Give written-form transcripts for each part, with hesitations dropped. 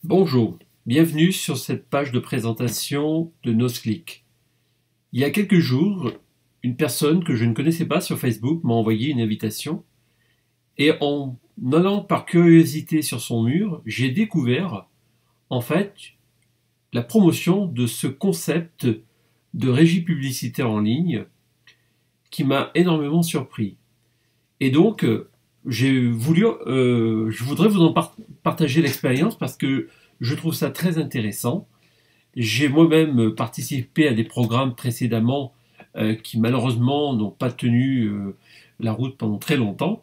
Bonjour, bienvenue sur cette page de présentation de NosClick. Il y a quelques jours, une personne que je ne connaissais pas sur Facebook m'a envoyé une invitation et en allant par curiosité sur son mur, j'ai découvert en fait la promotion de ce concept de régie publicitaire en ligne qui m'a énormément surpris. Et donc, je voudrais vous en partager l'expérience parce que je trouve ça très intéressant. J'ai moi-même participé à des programmes précédemment qui malheureusement n'ont pas tenu la route pendant très longtemps.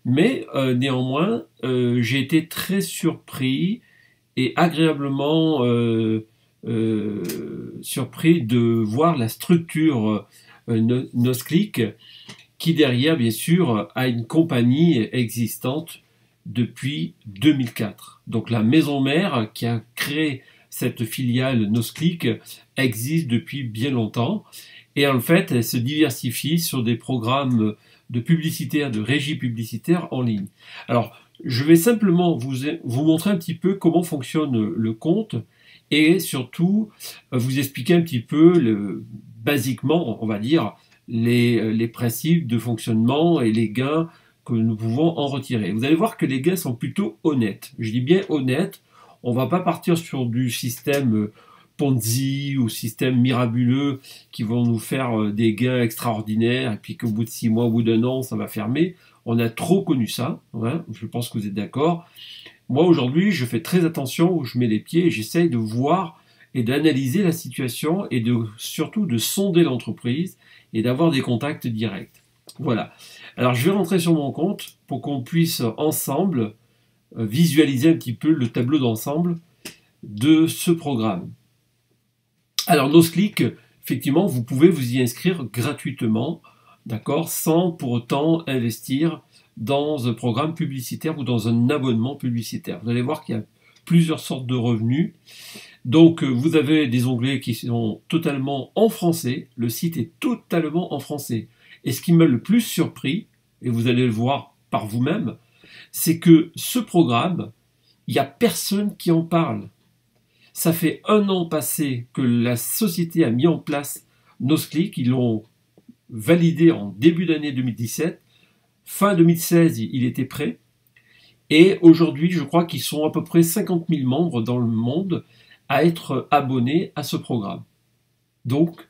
Mais néanmoins, j'ai été très surpris et agréablement surpris de voir la structure NosClick qui derrière, bien sûr, a une compagnie existante depuis 2004. Donc la maison mère qui a créé cette filiale NosClick existe depuis bien longtemps et en fait elle se diversifie sur des programmes de publicitaire, de régie publicitaire en ligne. Alors je vais simplement vous montrer un petit peu comment fonctionne le compte et surtout vous expliquer un petit peu basiquement, on va dire, les principes de fonctionnement et les gains que nous pouvons en retirer. Vous allez voir que les gains sont plutôt honnêtes. Je dis bien honnêtes. On ne va pas partir sur du système Ponzi ou système miraculeux qui vont nous faire des gains extraordinaires et puis qu'au bout de 6 mois, au bout d'un an, ça va fermer. On a trop connu ça. Hein, je pense que vous êtes d'accord. Moi, aujourd'hui, je fais très attention où je mets les pieds et j'essaye de voir et d'analyser la situation et surtout de sonder l'entreprise et d'avoir des contacts directs. Voilà. Alors je vais rentrer sur mon compte pour qu'on puisse ensemble visualiser un petit peu le tableau d'ensemble de ce programme. Alors NosClick, effectivement, vous pouvez vous y inscrire gratuitement, d'accord, sans pour autant investir dans un programme publicitaire ou dans un abonnement publicitaire. Vous allez voir qu'il y a plusieurs sortes de revenus. Donc vous avez des onglets qui sont totalement en français, le site est totalement en français. Et ce qui m'a le plus surpris, et vous allez le voir par vous-même, c'est que ce programme, il n'y a personne qui en parle. Ça fait 1 an passé que la société a mis en place NosClick, ils l'ont validé en début d'année 2017, fin 2016 il était prêt, et aujourd'hui je crois qu'ils sont à peu près 50 000 membres dans le monde à être abonnés à ce programme. Donc,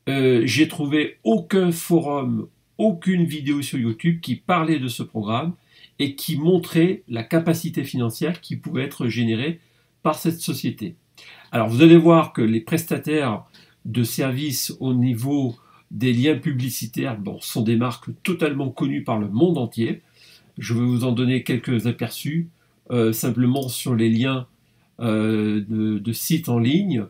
j'ai trouvé aucun forum, aucune vidéo sur YouTube qui parlait de ce programme et qui montrait la capacité financière qui pouvait être générée par cette société. Alors, vous allez voir que les prestataires de services au niveau des liens publicitaires sont des marques totalement connues par le monde entier. Je vais vous en donner quelques aperçus, simplement sur les liens de sites en ligne.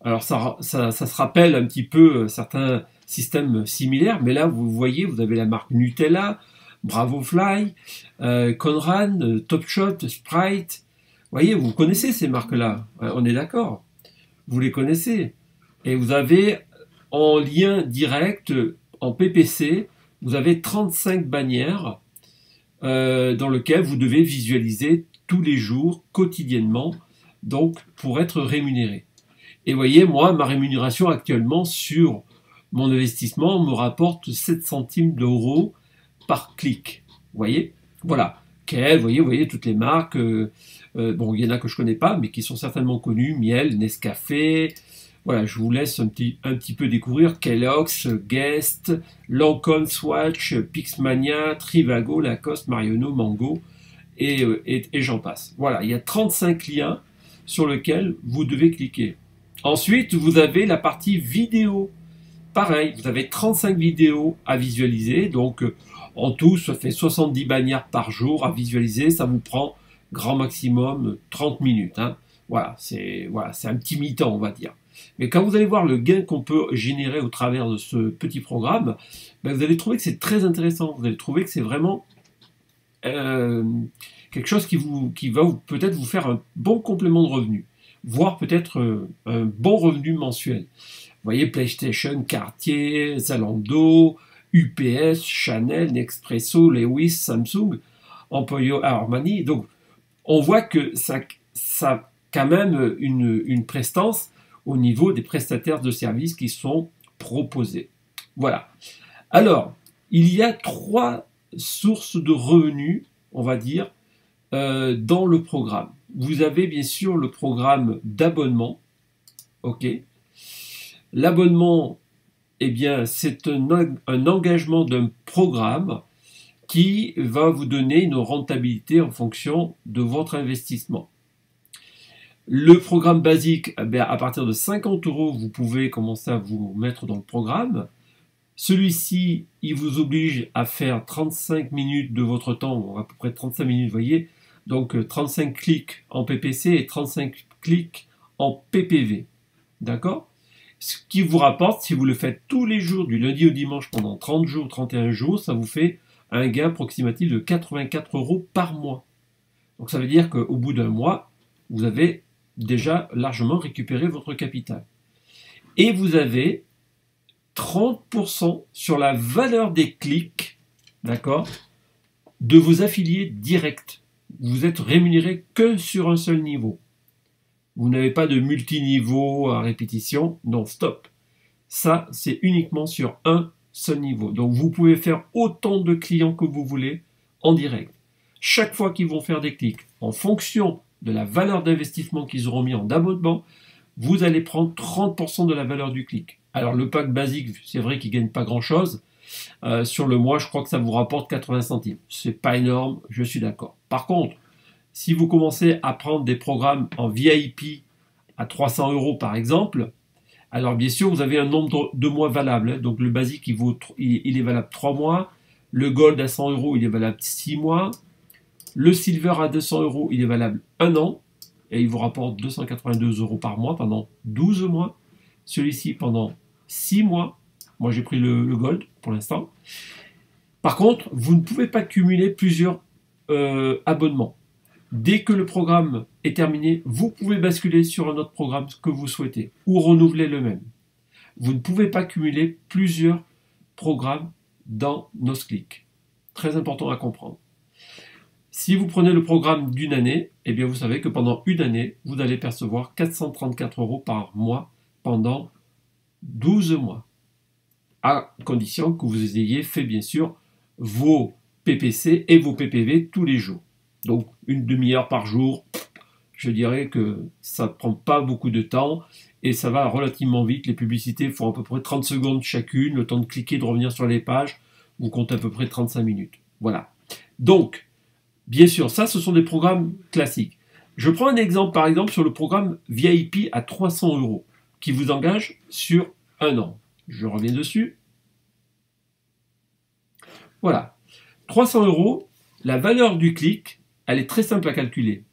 Alors ça se rappelle un petit peu certains systèmes similaires, mais là vous voyez, vous avez la marque Nutella, Bravofly, Conran, Topshop, Sprite. Vous voyez, vous connaissez ces marques-là, on est d'accord. Vous les connaissez. Et vous avez en lien direct, en PPC, vous avez 35 bannières dans lesquelles vous devez visualiser tous les jours, quotidiennement, donc pour être rémunéré. Et vous voyez, moi, ma rémunération actuellement sur mon investissement me rapporte 7 centimes d'euros par clic. Vous voyez, voilà. Vous voyez toutes les marques. Bon, il y en a que je connais pas, mais qui sont certainement connues. Miel, Nescafé. Voilà, je vous laisse un petit peu découvrir Kellogg's, Guest, Lancôme, Swatch, Pixmania, Trivago, Lacoste, Marionneau, Mango, et j'en passe. Voilà, il y a 35 liens sur lesquels vous devez cliquer. Ensuite, vous avez la partie vidéo. Pareil, vous avez 35 vidéos à visualiser. Donc, en tout, ça fait 70 bannières par jour à visualiser. Ça vous prend grand maximum 30 minutes. Hein. Voilà, c'est un petit mi-temps, on va dire. Mais quand vous allez voir le gain qu'on peut générer au travers de ce petit programme, vous allez trouver que c'est très intéressant. Vous allez trouver que c'est vraiment quelque chose qui va peut-être vous faire un bon complément de revenu, voire peut-être un bon revenu mensuel. Vous voyez, PlayStation, Cartier, Zalando, UPS, Chanel, Nespresso, Lewis, Samsung, Emporio, Armani. Donc, on voit que ça a quand même une prestance au niveau des prestataires de services qui sont proposés. Voilà. Alors, il y a 3 sources de revenus, on va dire, dans le programme. Vous avez bien sûr le programme d'abonnement. Ok. L'abonnement, eh bien, c'est un engagement d'un programme qui va vous donner une rentabilité en fonction de votre investissement. Le programme basique, eh bien, à partir de 50 €, vous pouvez commencer à vous mettre dans le programme. Celui-ci, il vous oblige à faire 35 minutes de votre temps, à peu près 35 minutes, vous voyez. Donc 35 clics en PPC et 35 clics en PPV. D'accord? Ce qui vous rapporte, si vous le faites tous les jours, du lundi au dimanche, pendant 30 jours, 31 jours, ça vous fait un gain approximatif de 84 € par mois. Donc ça veut dire qu'au bout d'un mois, vous avez déjà largement récupéré votre capital. Et vous avez 30% sur la valeur des clics, d'accord, de vos affiliés directs. Vous êtes rémunéré que sur un seul niveau. Vous n'avez pas de multiniveau à répétition, non, stop. Ça, c'est uniquement sur un seul niveau. Donc vous pouvez faire autant de clients que vous voulez en direct. Chaque fois qu'ils vont faire des clics, en fonction de la valeur d'investissement qu'ils auront mis en abonnement, vous allez prendre 30% de la valeur du clic. Alors le pack basique, c'est vrai qu'il ne gagne pas grand-chose. Sur le mois, je crois que ça vous rapporte 80 centimes. C'est pas énorme, je suis d'accord. Par contre, si vous commencez à prendre des programmes en VIP à 300 € par exemple, alors bien sûr, vous avez un nombre de mois valables. Donc le basique, il est valable 3 mois. Le gold à 100 €, il est valable 6 mois. Le silver à 200 €, il est valable 1 an. Et il vous rapporte 282 € par mois pendant 12 mois. Celui-ci pendant 6 mois. Moi, j'ai pris le gold pour l'instant. Par contre, vous ne pouvez pas cumuler plusieurs abonnements. Dès que le programme est terminé, vous pouvez basculer sur un autre programme que vous souhaitez ou renouveler le même. Vous ne pouvez pas cumuler plusieurs programmes dans NosClick. Très important à comprendre. Si vous prenez le programme d'une année, eh bien vous savez que pendant une année, vous allez percevoir 434 € par mois pendant 12 mois. À condition que vous ayez fait bien sûr vos PPC et vos PPV tous les jours. Donc une demi-heure par jour, je dirais que ça ne prend pas beaucoup de temps et ça va relativement vite. Les publicités font à peu près 30 secondes chacune, le temps de cliquer, de revenir sur les pages, vous comptez à peu près 35 minutes. Voilà. Donc, bien sûr, ça ce sont des programmes classiques. Je prends un exemple par exemple sur le programme VIP à 300 € qui vous engage sur un an. Je reviens dessus. Voilà. 300 €, la valeur du clic, elle est très simple à calculer.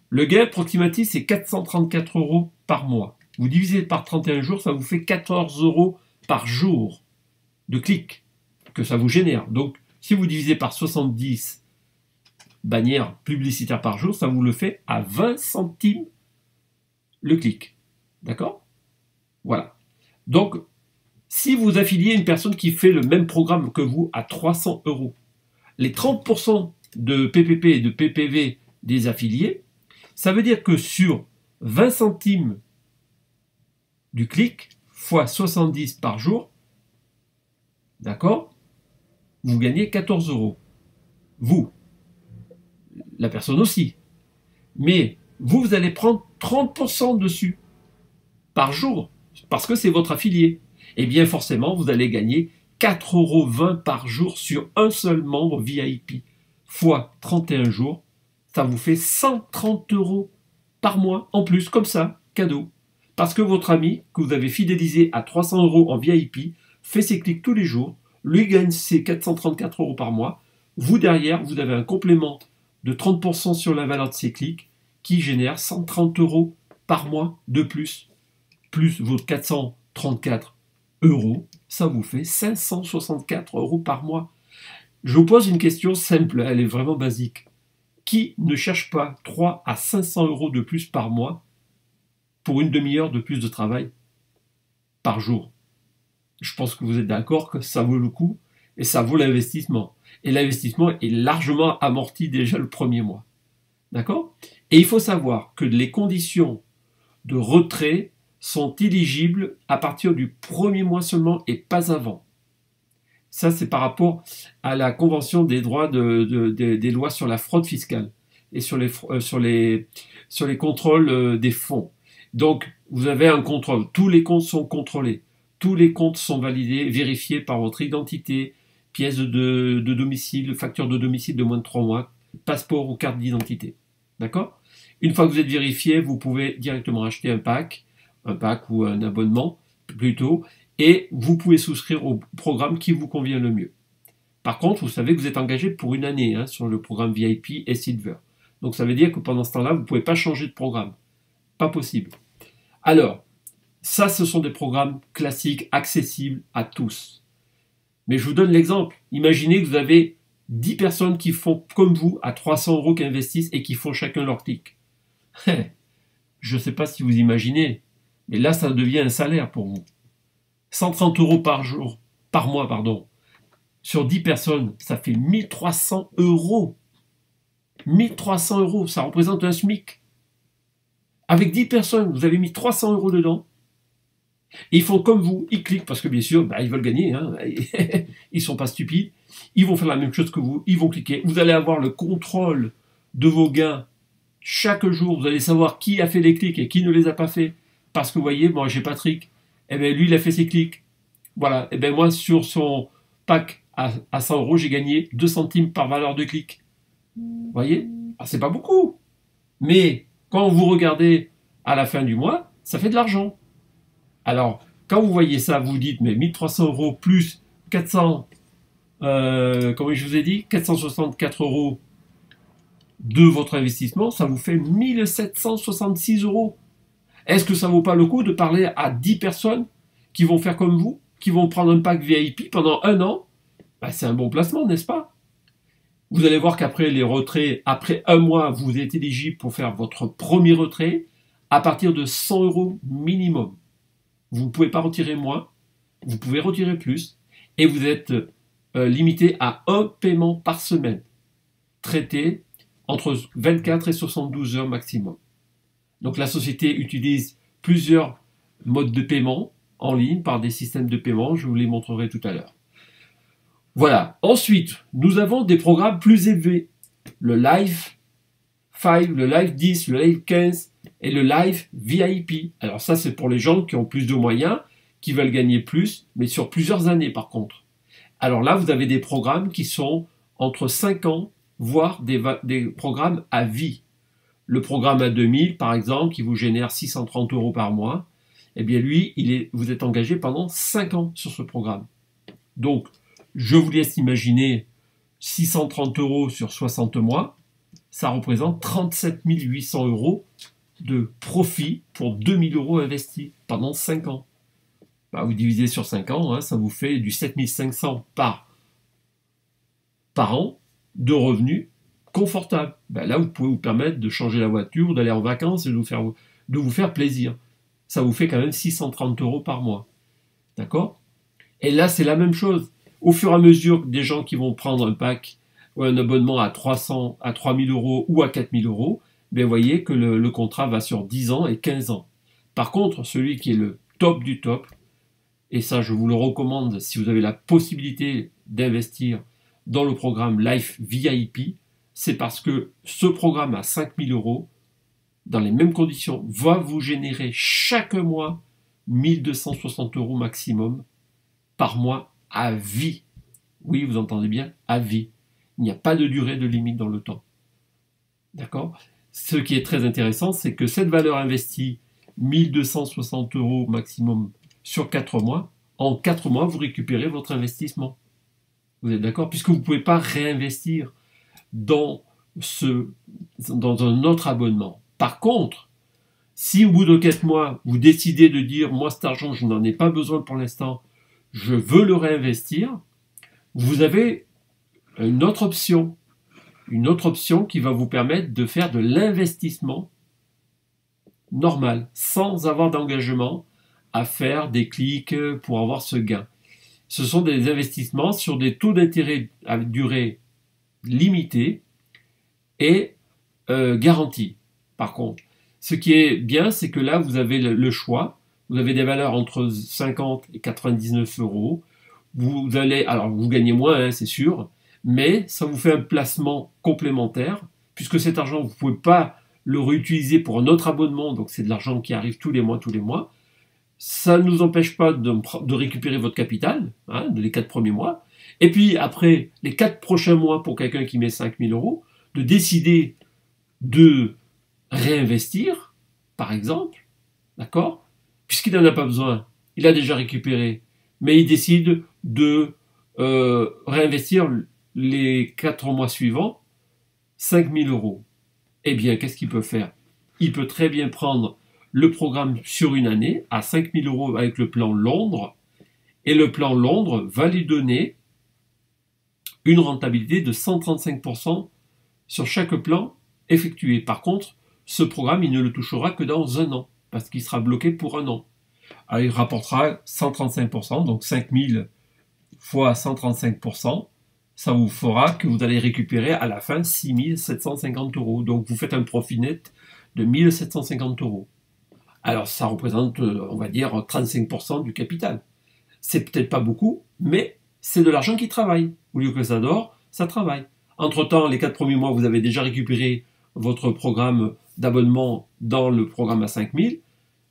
Le gain approximatif, c'est 434 € par mois. Vous divisez par 31 jours, ça vous fait 14 € par jour de clics que ça vous génère. Donc, si vous divisez par 70 bannières publicitaires par jour, ça vous le fait à 20 centimes le clic. D'accord? Voilà. Donc, si vous affiliez une personne qui fait le même programme que vous à 300 €, les 30% de PPP et de PPV des affiliés, ça veut dire que sur 20 centimes du clic, fois 70 par jour, d'accord, vous gagnez 14 €. Vous, la personne aussi. Mais vous allez prendre 30% dessus, par jour, parce que c'est votre affilié. Et bien forcément, vous allez gagner 4,20 € par jour sur un seul membre VIP, fois 31 jours, ça vous fait 130 € par mois en plus, comme ça, cadeau. Parce que votre ami, que vous avez fidélisé à 300 € en VIP, fait ses clics tous les jours, lui gagne ses 434 € par mois. Vous, derrière, vous avez un complément de 30% sur la valeur de ses clics qui génère 130 € par mois de plus vos 434 €, ça vous fait 564 € par mois. Je vous pose une question simple, elle est vraiment basique. Qui ne cherche pas 3 à 500 € de plus par mois pour une demi-heure de plus de travail par jour? Je pense que vous êtes d'accord que ça vaut le coup et ça vaut l'investissement. Et l'investissement est largement amorti déjà le premier mois. D'accord? Et il faut savoir que les conditions de retrait sont éligibles à partir du premier mois seulement et pas avant. Ça, c'est par rapport à la Convention des droits des lois sur la fraude fiscale et sur les contrôles des fonds. Donc, vous avez un contrôle. Tous les comptes sont contrôlés. Tous les comptes sont validés, vérifiés par votre identité, pièce de domicile, facture de domicile de moins de 3 mois, passeport ou carte d'identité. D'accord? Une fois que vous êtes vérifié, vous pouvez directement acheter un pack ou un abonnement plutôt, et vous pouvez souscrire au programme qui vous convient le mieux. Par contre, vous savez que vous êtes engagé pour une année sur le programme VIP et Silver. Donc ça veut dire que pendant ce temps-là, vous ne pouvez pas changer de programme. Pas possible. Alors, ça, ce sont des programmes classiques, accessibles à tous. Mais je vous donne l'exemple. Imaginez que vous avez 10 personnes qui font comme vous à 300 € qui investissent et qui font chacun leur clic. Je ne sais pas si vous imaginez, mais là, ça devient un salaire pour vous. 130 € par mois, sur 10 personnes, ça fait 1300 €. 1300 €, ça représente un SMIC. Avec 10 personnes, vous avez mis 300 € dedans. Et ils font comme vous, ils cliquent, parce que bien sûr, ils veulent gagner, ils sont pas stupides. Ils vont faire la même chose que vous, ils vont cliquer. Vous allez avoir le contrôle de vos gains chaque jour. Vous allez savoir qui a fait les clics et qui ne les a pas fait. Parce que vous voyez, moi j'ai Patrick, lui il a fait ses clics. Voilà, moi sur son pack à 100 €, j'ai gagné 2 centimes par valeur de clic. Vous voyez? Alors, c'est pas beaucoup. Mais quand vous regardez à la fin du mois, ça fait de l'argent. Alors, quand vous voyez ça, vous dites, mais 1300 € plus 400, comment je vous ai dit, 464 € de votre investissement, ça vous fait 1766 €. Est-ce que ça vaut pas le coup de parler à 10 personnes qui vont faire comme vous, qui vont prendre un pack VIP pendant un an? C'est un bon placement, n'est-ce pas? Vous allez voir qu'après les retraits, après un mois, vous êtes éligible pour faire votre premier retrait à partir de 100 € minimum. Vous ne pouvez pas retirer moins, vous pouvez retirer plus, et vous êtes limité à un paiement par semaine, traité entre 24 et 72 heures maximum. Donc la société utilise plusieurs modes de paiement en ligne par des systèmes de paiement, je vous les montrerai tout à l'heure. Voilà. Ensuite, nous avons des programmes plus élevés. Le Live 5, le Live 10, le Live 15 et le Live VIP. Alors ça, c'est pour les gens qui ont plus de moyens, qui veulent gagner plus, mais sur plusieurs années par contre. Alors là, vous avez des programmes qui sont entre 5 ans, voire des programmes à vie. Le programme à 2000, par exemple, qui vous génère 630 € par mois, lui, vous êtes engagé pendant 5 ans sur ce programme. Donc, je vous laisse imaginer 630 € sur 60 mois, ça représente 37 800 € de profit pour 2000 € investis pendant 5 ans. Vous divisez sur 5 ans, ça vous fait du 7500 par an de revenus confortables. Là, vous pouvez vous permettre de changer la voiture, d'aller en vacances et de vous faire plaisir. Ça vous fait quand même 630 € par mois. D'accord? Et là, c'est la même chose. Au fur et à mesure des gens qui vont prendre un pack ou un abonnement à 300, à 3000 € ou à 4000 €, vous voyez que le contrat va sur 10 ans et 15 ans. Par contre, celui qui est le top du top, et ça je vous le recommande si vous avez la possibilité d'investir dans le programme Life VIP, c'est parce que ce programme à 5000 €, dans les mêmes conditions, va vous générer chaque mois 1260 € maximum par mois à vie. Oui, vous entendez bien, à vie. Il n'y a pas de durée de limite dans le temps. D'accord? Ce qui est très intéressant, c'est que cette valeur investie, 1260 € maximum sur 4 mois, en 4 mois, vous récupérez votre investissement. Vous êtes d'accord? Puisque vous ne pouvez pas réinvestir dans un autre abonnement. Par contre, si au bout de 4 mois, vous décidez de dire, moi cet argent, je n'en ai pas besoin pour l'instant, je veux le réinvestir, vous avez une autre option qui va vous permettre de faire de l'investissement normal, sans avoir d'engagement à faire des clics pour avoir ce gain. Ce sont des investissements sur des taux d'intérêt à durée limitée et garantie. Par contre, ce qui est bien, c'est que là, vous avez le choix. Vous avez des valeurs entre 50 et 99 euros. Vous allez, alors vous gagnez moins, hein, c'est sûr, mais ça vous fait un placement complémentaire, puisque cet argent, vous ne pouvez pas le réutiliser pour un autre abonnement, donc c'est de l'argent qui arrive tous les mois, tous les mois. Ça ne nous empêche pas de récupérer votre capital, hein, de les 4 premiers mois. Et puis après, les 4 prochains mois, pour quelqu'un qui met 5 000 euros, de décider de réinvestir, par exemple, d'accord? Puisqu'il n'en a pas besoin, il a déjà récupéré, mais il décide de réinvestir les 4 mois suivants 5 000 euros. Eh bien, qu'est-ce qu'il peut faire? Il peut très bien prendre le programme sur une année à 5 000 euros avec le plan Londres, et le plan Londres va lui donner une rentabilité de 135% sur chaque plan effectué. Par contre, ce programme, il ne le touchera que dans un an, parce qu'il sera bloqué pour un an. Alors, il rapportera 135%, donc 5 000 fois 135%, ça vous fera que vous allez récupérer à la fin 6 750 euros. Donc, vous faites un profit net de 1 750 euros. Alors, ça représente, on va dire, 35% du capital. C'est peut-être pas beaucoup, mais c'est de l'argent qui travaille. Au lieu que ça dort, ça travaille. Entre-temps, les 4 premiers mois, vous avez déjà récupéré votre programme d'abonnement dans le programme à 5 000.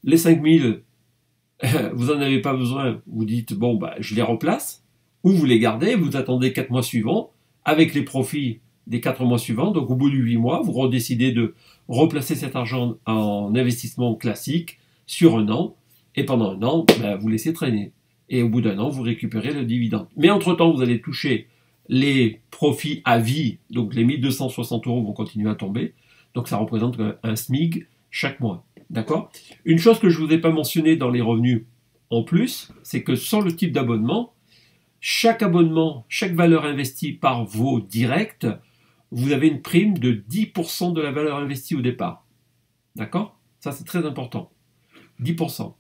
Les 5 000, vous n'en avez pas besoin. Vous dites, bon, bah, je les replace. Ou vous les gardez, vous attendez 4 mois suivants, avec les profits des 4 mois suivants. Donc, au bout de 8 mois, vous redécidez de replacer cet argent en investissement classique sur un an. Et pendant un an, bah, vous laissez traîner. Et au bout d'un an, vous récupérez le dividende. Mais entre-temps, vous allez toucher les profits à vie. Donc, les 1 260 euros vont continuer à tomber. Donc, ça représente un SMIC chaque mois. D'accord? Une chose que je ne vous ai pas mentionnée dans les revenus en plus, c'est que sur le type d'abonnement, chaque abonnement, chaque valeur investie par vos directs, vous avez une prime de 10% de la valeur investie au départ. D'accord? Ça, c'est très important. 10%.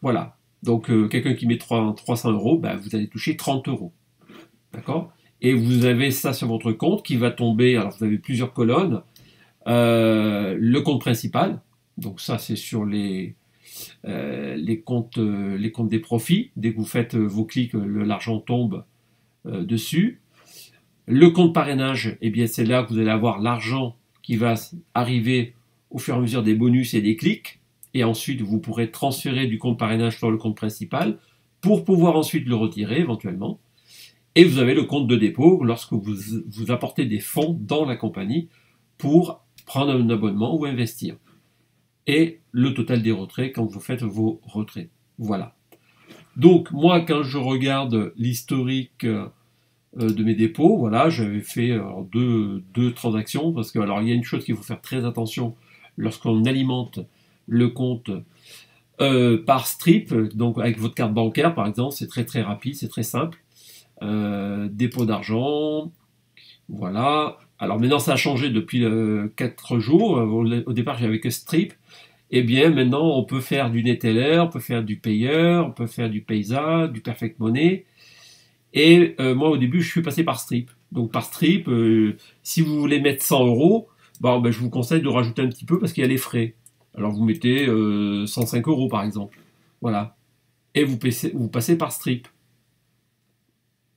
Voilà. Donc, quelqu'un qui met 300 euros, ben, vous allez toucher 30 euros. D'accord? Et vous avez ça sur votre compte qui va tomber. Alors, vous avez plusieurs colonnes. Le compte principal. Donc, ça, c'est sur les comptes des profits. Dès que vous faites vos clics, l'argent tombe dessus. Le compte parrainage, eh bien, c'est là que vous allez avoir l'argent qui va arriver au fur et à mesure des bonus et des clics. Et ensuite, vous pourrez transférer du compte parrainage sur le compte principal pour pouvoir ensuite le retirer éventuellement. Et vous avez le compte de dépôt lorsque vous apportez des fonds dans la compagnie pour prendre un abonnement ou investir. Et le total des retraits quand vous faites vos retraits. Voilà. Donc, moi, quand je regarde l'historique de mes dépôts, voilà, j'avais fait deux transactions, parce que, alors, il y a une chose qu'il faut faire très attention lorsqu'on alimente le compte par strip, donc avec votre carte bancaire, par exemple, c'est très très rapide, c'est très simple. Dépôt d'argent, voilà. Alors maintenant, ça a changé depuis 4 jours. Au départ, j'avais que strip. Eh bien, maintenant, on peut faire du Neteller, on peut faire du Payer, on peut faire du Paysa, du Perfect Money. Et moi, au début, je suis passé par strip. Donc, par strip, si vous voulez mettre 100 euros, bon, ben, je vous conseille de rajouter un petit peu parce qu'il y a les frais. Alors, vous mettez 105 euros, par exemple. Voilà. Et vous passez par strip.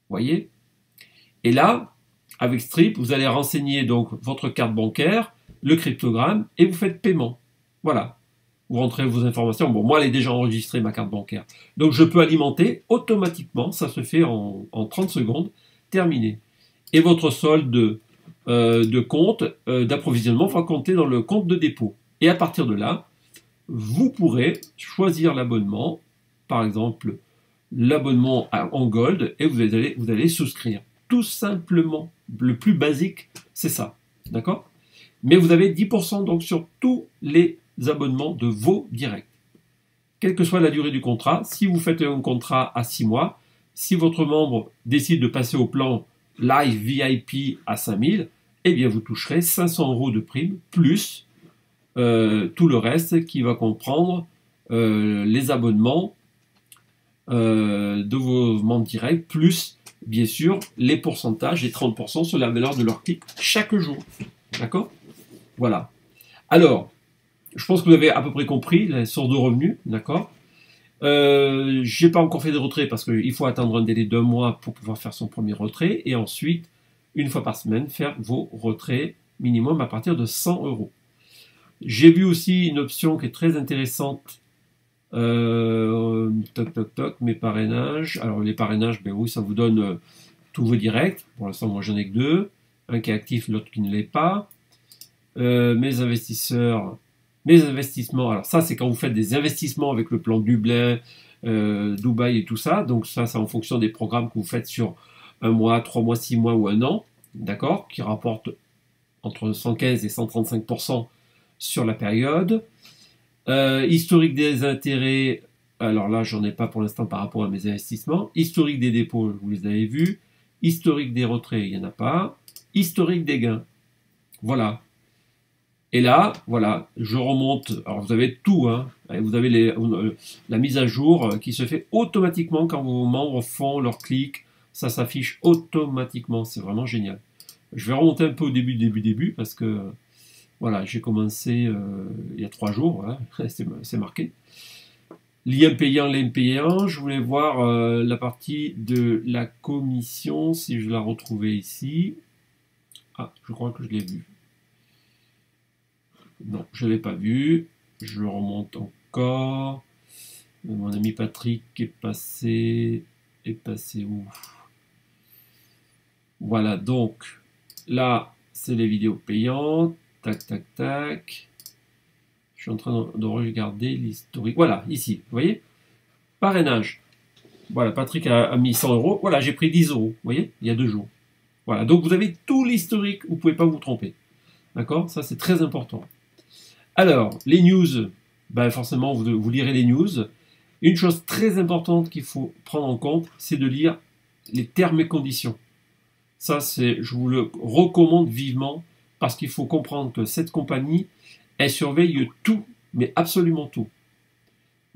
Vous voyez? Et là, avec strip, vous allez renseigner donc votre carte bancaire, le cryptogramme, et vous faites paiement. Voilà. Vous rentrez vos informations. Bon, moi, elle est déjà enregistrée, ma carte bancaire. Donc, je peux alimenter automatiquement. Ça se fait en 30 secondes. Terminé. Et votre solde de compte d'approvisionnement va compter dans le compte de dépôt. Et à partir de là, vous pourrez choisir l'abonnement. Par exemple, l'abonnement en gold. Et vous allez souscrire. Tout simplement. Le plus basique, c'est ça. D'accord? Mais vous avez 10% donc sur tous les abonnements de vos directs. Quelle que soit la durée du contrat, si vous faites un contrat à 6 mois, si votre membre décide de passer au plan Live VIP à 5000, eh bien vous toucherez 500 euros de prime, plus tout le reste qui va comprendre les abonnements de vos membres directs, plus bien sûr les pourcentages, les 30% sur la valeur de leur clic chaque jour. D'accord ? Voilà. Alors, je pense que vous avez à peu près compris la source de revenus, d'accord. J'ai pas encore fait de retrait parce qu'il faut attendre un délai d'1 mois pour pouvoir faire son premier retrait et ensuite, une fois par semaine, faire vos retraits minimum à partir de 100 euros. J'ai vu aussi une option qui est très intéressante. Toc toc toc, mes parrainages. Alors les parrainages, ben oui, ça vous donne tous vos directs. Pour l'instant, moi j'en ai que 2. Un qui est actif, l'autre qui ne l'est pas. Mes investisseurs, mes investissements. Alors ça, c'est quand vous faites des investissements avec le plan Dublin, Dubaï et tout ça. Donc ça, c'est en fonction des programmes que vous faites sur 1 mois, 3 mois, 6 mois ou 1 an. D'accord, qui rapportent entre 115 et 135% sur la période. Historique des intérêts, alors là, j'en ai pas pour l'instant par rapport à mes investissements. Historique des dépôts, vous les avez vus. Historique des retraits, il n'y en a pas. Historique des gains. Voilà. Et là, voilà, je remonte. Alors, vous avez tout, hein. Vous avez la mise à jour qui se fait automatiquement quand vos membres font leur clic. Ça s'affiche automatiquement. C'est vraiment génial. Je vais remonter un peu au début, parce que voilà, j'ai commencé il y a 3 jours, hein, c'est marqué. L'impayant, je voulais voir la partie de la commission, si je la retrouvais ici. Ah, je crois que je l'ai vu. Non, je ne l'ai pas vu. Je remonte encore. Mon ami Patrick est passé où? Voilà, donc là, c'est les vidéos payantes. Tac, tac, tac. Je suis en train de regarder l'historique. Voilà, ici, vous voyez? Parrainage. Voilà, Patrick a mis 100 euros. Voilà, j'ai pris 10 euros, vous voyez? Il y a 2 jours. Voilà, donc vous avez tout l'historique, vous ne pouvez pas vous tromper. D'accord? Ça, c'est très important. Alors, les news, ben forcément, vous lirez les news. Une chose très importante qu'il faut prendre en compte, c'est de lire les termes et conditions. Ça, je vous le recommande vivement, parce qu'il faut comprendre que cette compagnie, elle surveille tout, mais absolument tout.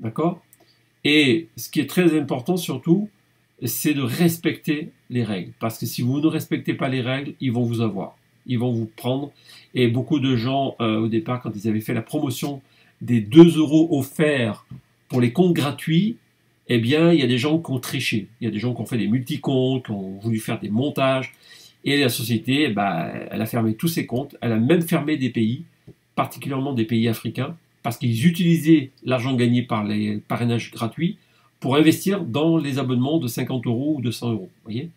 D'accord? Et ce qui est très important surtout, c'est de respecter les règles. Parce que si vous ne respectez pas les règles, ils vont vous avoir. Ils vont vous prendre. Et beaucoup de gens, au départ, quand ils avaient fait la promotion des 2 euros offerts pour les comptes gratuits, eh bien, il y a des gens qui ont triché. Il y a des gens qui ont fait des multi-comptes, qui ont voulu faire des montages. Et la société, bah, elle a fermé tous ses comptes. Elle a même fermé des pays, particulièrement des pays africains, parce qu'ils utilisaient l'argent gagné par les parrainages gratuits pour investir dans les abonnements de 50 euros ou de 100 euros. Voyez,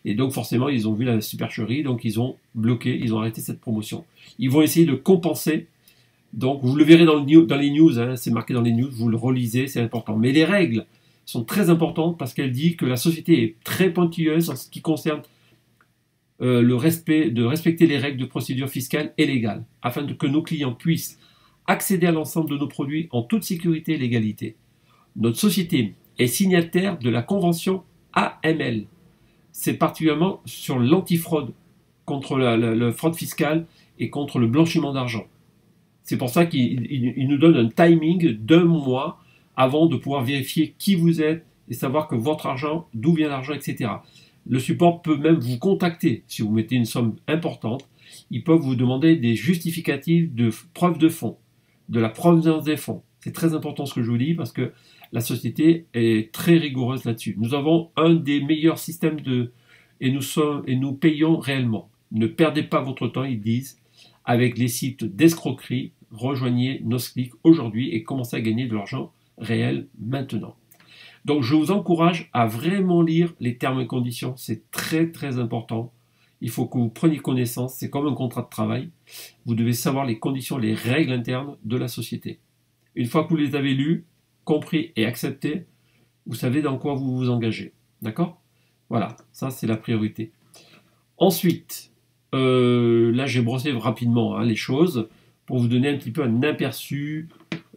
et donc forcément, ils ont vu la supercherie, donc ils ont bloqué, ils ont arrêté cette promotion. Ils vont essayer de compenser. Donc vous le verrez dans les news, hein, c'est marqué dans les news, vous le relisez, c'est important. Mais les règles sont très importantes parce qu'elles disent que la société est très pointilleuse en ce qui concerne de respecter les règles de procédure fiscale et légale, afin que nos clients puissent accéder à l'ensemble de nos produits en toute sécurité et légalité. Notre société est signataire de la convention AML. C'est particulièrement sur l'antifraude, contre la fraude fiscale et contre le blanchiment d'argent. C'est pour ça qu'il nous donne un timing d'1 mois avant de pouvoir vérifier qui vous êtes et savoir que votre argent, d'où vient l'argent, etc. Le support peut même vous contacter si vous mettez une somme importante. Ils peuvent vous demander des justificatifs de preuve de fonds, de la provenance des fonds. C'est très important ce que je vous dis parce que la société est très rigoureuse là-dessus. Nous avons un des meilleurs systèmes et nous payons réellement. Ne perdez pas votre temps, ils disent, avec les sites d'escroquerie. Rejoignez NosClick aujourd'hui et commencez à gagner de l'argent réel maintenant. Donc je vous encourage à vraiment lire les termes et conditions, c'est très très important. Il faut que vous preniez connaissance, c'est comme un contrat de travail. Vous devez savoir les conditions, les règles internes de la société. Une fois que vous les avez lues, compris et acceptés, vous savez dans quoi vous vous engagez. D'accord? Voilà, ça c'est la priorité. Ensuite, là j'ai brossé rapidement les choses pour vous donner un petit peu un aperçu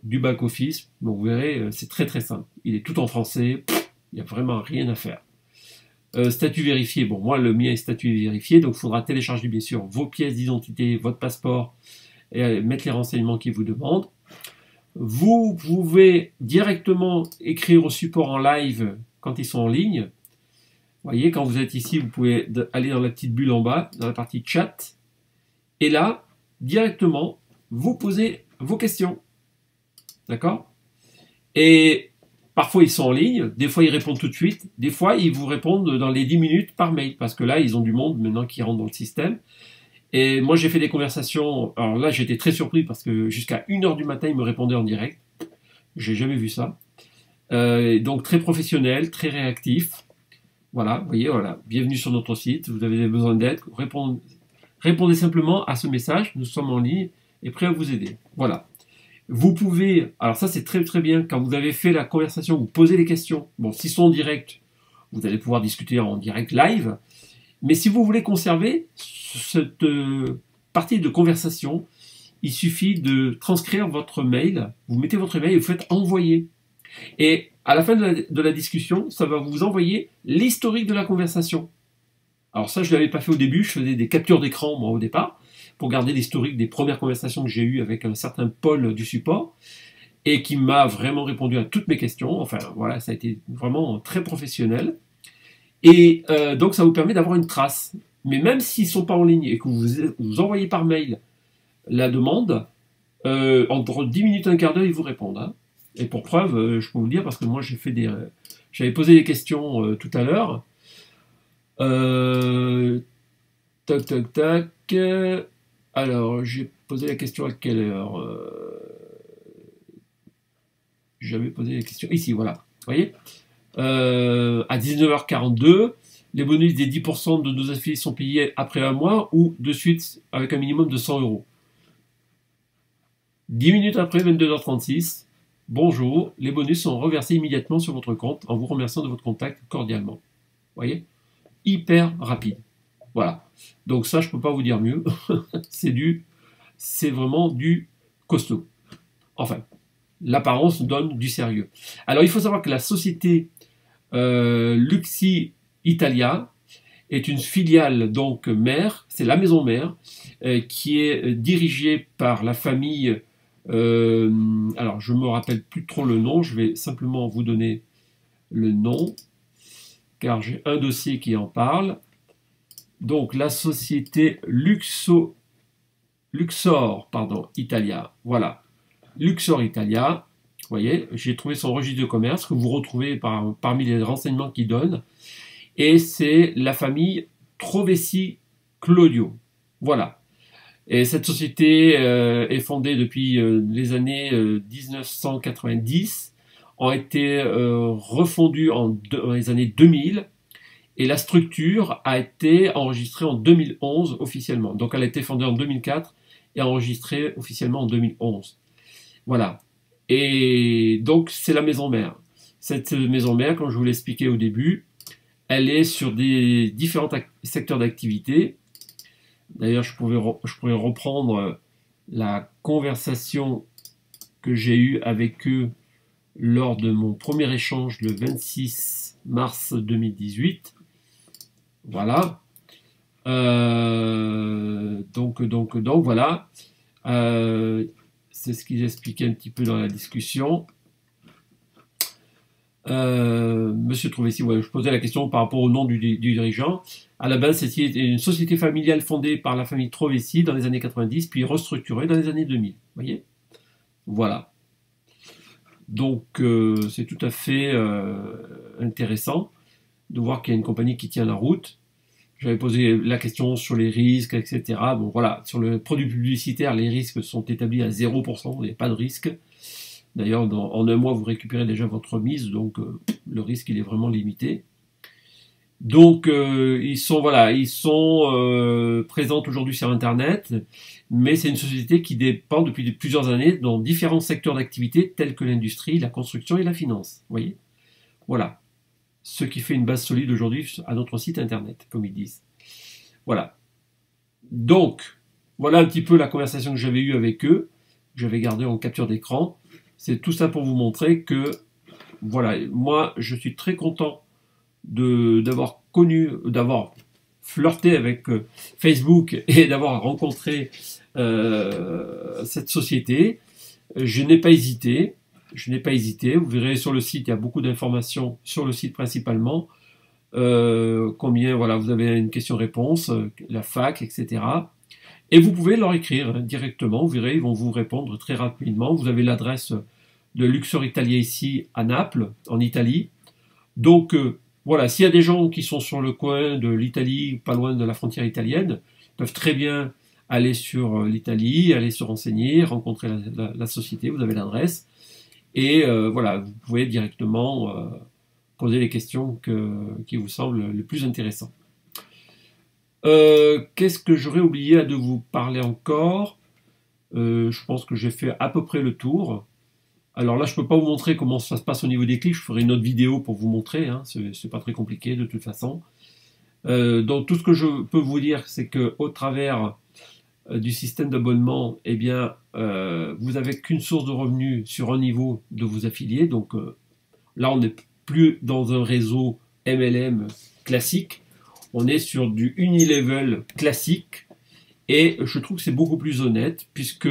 du back-office. Donc vous verrez, c'est très très simple. Il est tout en français, il n'y a vraiment rien à faire. Statut vérifié, bon moi le mien est statut vérifié, donc il faudra télécharger bien sûr vos pièces d'identité, votre passeport, et mettre les renseignements qu'ils vous demandent. Vous pouvez directement écrire au support en live quand ils sont en ligne. Vous voyez, quand vous êtes ici, vous pouvez aller dans la petite bulle en bas, dans la partie chat, et là, directement vous poser vos questions. D'accord? Et parfois ils sont en ligne, des fois ils répondent tout de suite, des fois ils vous répondent dans les 10 minutes par mail, parce que là ils ont du monde maintenant qui rentre dans le système. Et moi j'ai fait des conversations, alors là j'étais très surpris parce que jusqu'à 1h du matin ils me répondaient en direct. J'ai jamais vu ça. Donc très professionnel, très réactif. Voilà, vous voyez, voilà, bienvenue sur notre site, vous avez besoin d'aide, répondez simplement à ce message, nous sommes en ligne et prêts à vous aider. Voilà. Vous pouvez, alors ça c'est très très bien, quand vous avez fait la conversation, vous posez les questions. Bon, s'ils sont en direct, vous allez pouvoir discuter en direct live, mais si vous voulez conserver cette partie de conversation, il suffit de transcrire votre mail, vous mettez votre mail et vous faites envoyer. Et à la fin de la discussion, ça va vous envoyer l'historique de la conversation. Alors ça, je ne l'avais pas fait au début, je faisais des captures d'écran, moi, au départ, pour garder l'historique des premières conversations que j'ai eues avec un certain Paul du support, et qui m'a vraiment répondu à toutes mes questions. Enfin, voilà, ça a été vraiment très professionnel. Et donc, ça vous permet d'avoir une trace. Mais même s'ils ne sont pas en ligne et que vous envoyez par mail la demande, entre 10 minutes et un quart d'heure, ils vous répondent. Hein. Et pour preuve, je peux vous le dire, parce que moi j'ai fait j'avais posé des questions tout à l'heure. Tac, tac, tac. Alors, j'ai posé la question à quelle heure J'avais posé la question ici, voilà. Vous voyez à 19h42, les bonus des 10% de nos affiliés sont payés après un mois ou de suite avec un minimum de 100 euros. 10 minutes après, 22h36. Bonjour, les bonus sont reversés immédiatement sur votre compte en vous remerciant de votre contact cordialement. Vous voyez? Hyper rapide. Voilà. Donc ça, je ne peux pas vous dire mieux. c'est vraiment du costaud. Enfin, l'apparence donne du sérieux. Alors, il faut savoir que la société Luxi Italia est une filiale donc mère, c'est la maison mère, qui est dirigée par la famille. Alors, je ne me rappelle plus trop le nom, je vais simplement vous donner le nom, car j'ai un dossier qui en parle. Donc, la société Luxor Italia. Voilà, Luxor Italia. Vous voyez, j'ai trouvé son registre de commerce que vous retrouvez parmi les renseignements qu'il donne. Et c'est la famille Trovesi Claudio. Voilà. Et cette société est fondée depuis les années 1990, ont été refondues dans les années 2000, et la structure a été enregistrée en 2011 officiellement. Donc elle a été fondée en 2004 et enregistrée officiellement en 2011. Voilà. Et donc c'est la maison mère. Cette maison mère, comme je vous l'ai expliqué au début, elle est sur des différents secteurs d'activité. D'ailleurs, je pourrais reprendre la conversation que j'ai eue avec eux lors de mon premier échange le 26 mars 2018. Voilà. Donc voilà. C'est ce qu'ils expliquaient un petit peu dans la discussion. Monsieur Trouvessi, ouais, je posais la question par rapport au nom du dirigeant. À la base, c'était une société familiale fondée par la famille Trouvessi dans les années 90, puis restructurée dans les années 2000. Vous voyez? Voilà. Donc, c'est tout à fait intéressant de voir qu'il y a une compagnie qui tient la route. J'avais posé la question sur les risques, etc. Bon, voilà, sur le produit publicitaire, les risques sont établis à 0%, il n'y a pas de risque. D'ailleurs, en un mois, vous récupérez déjà votre mise, donc le risque, il est vraiment limité. Donc, ils sont présents aujourd'hui sur Internet, mais c'est une société qui dépend depuis plusieurs années dans différents secteurs d'activité, tels que l'industrie, la construction et la finance. Vous voyez? Voilà. Ce qui fait une base solide aujourd'hui à notre site Internet, comme ils disent. Voilà. Donc, voilà un petit peu la conversation que j'avais eue avec eux, que j'avais gardée en capture d'écran. C'est tout ça pour vous montrer que, voilà, moi, je suis très content d'avoir flirté avec Facebook et d'avoir rencontré cette société. Je n'ai pas hésité. Vous verrez sur le site, il y a beaucoup d'informations sur le site principalement. Combien, voilà, vous avez une question-réponse, la fac, etc. Et vous pouvez leur écrire hein, directement, vous verrez, ils vont vous répondre très rapidement. Vous avez l'adresse de Luxor Italia ici à Naples, en Italie. Donc voilà, s'il y a des gens qui sont sur le coin de l'Italie, pas loin de la frontière italienne, ils peuvent très bien aller sur l'Italie, aller se renseigner, rencontrer la société, vous avez l'adresse. Et voilà, vous pouvez directement poser les questions qui vous semblent les plus intéressantes. Qu'est-ce que j'aurais oublié de vous parler encore? Je pense que j'ai fait à peu près le tour. Alors là, je peux pas vous montrer comment ça se passe au niveau des clics. Je ferai une autre vidéo pour vous montrer. Hein. C'est pas très compliqué de toute façon. Donc tout ce que je peux vous dire, c'est que au travers du système d'abonnement, eh bien, vous n'avez qu'une source de revenus sur un niveau de vos affiliés. Donc là, on n'est plus dans un réseau MLM classique. On est sur du unilevel classique. Et je trouve que c'est beaucoup plus honnête, puisque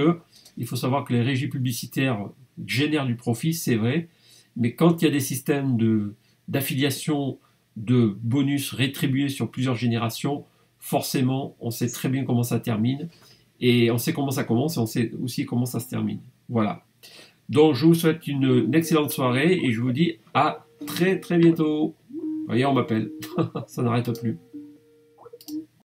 il faut savoir que les régies publicitaires génèrent du profit, c'est vrai, mais quand il y a des systèmes d'affiliation, de bonus rétribués sur plusieurs générations, forcément, on sait très bien comment ça termine, et on sait comment ça commence, et on sait aussi comment ça se termine. Voilà. Donc, je vous souhaite une excellente soirée, et je vous dis à très très bientôt. Vous voyez, on m'appelle, ça n'arrête plus.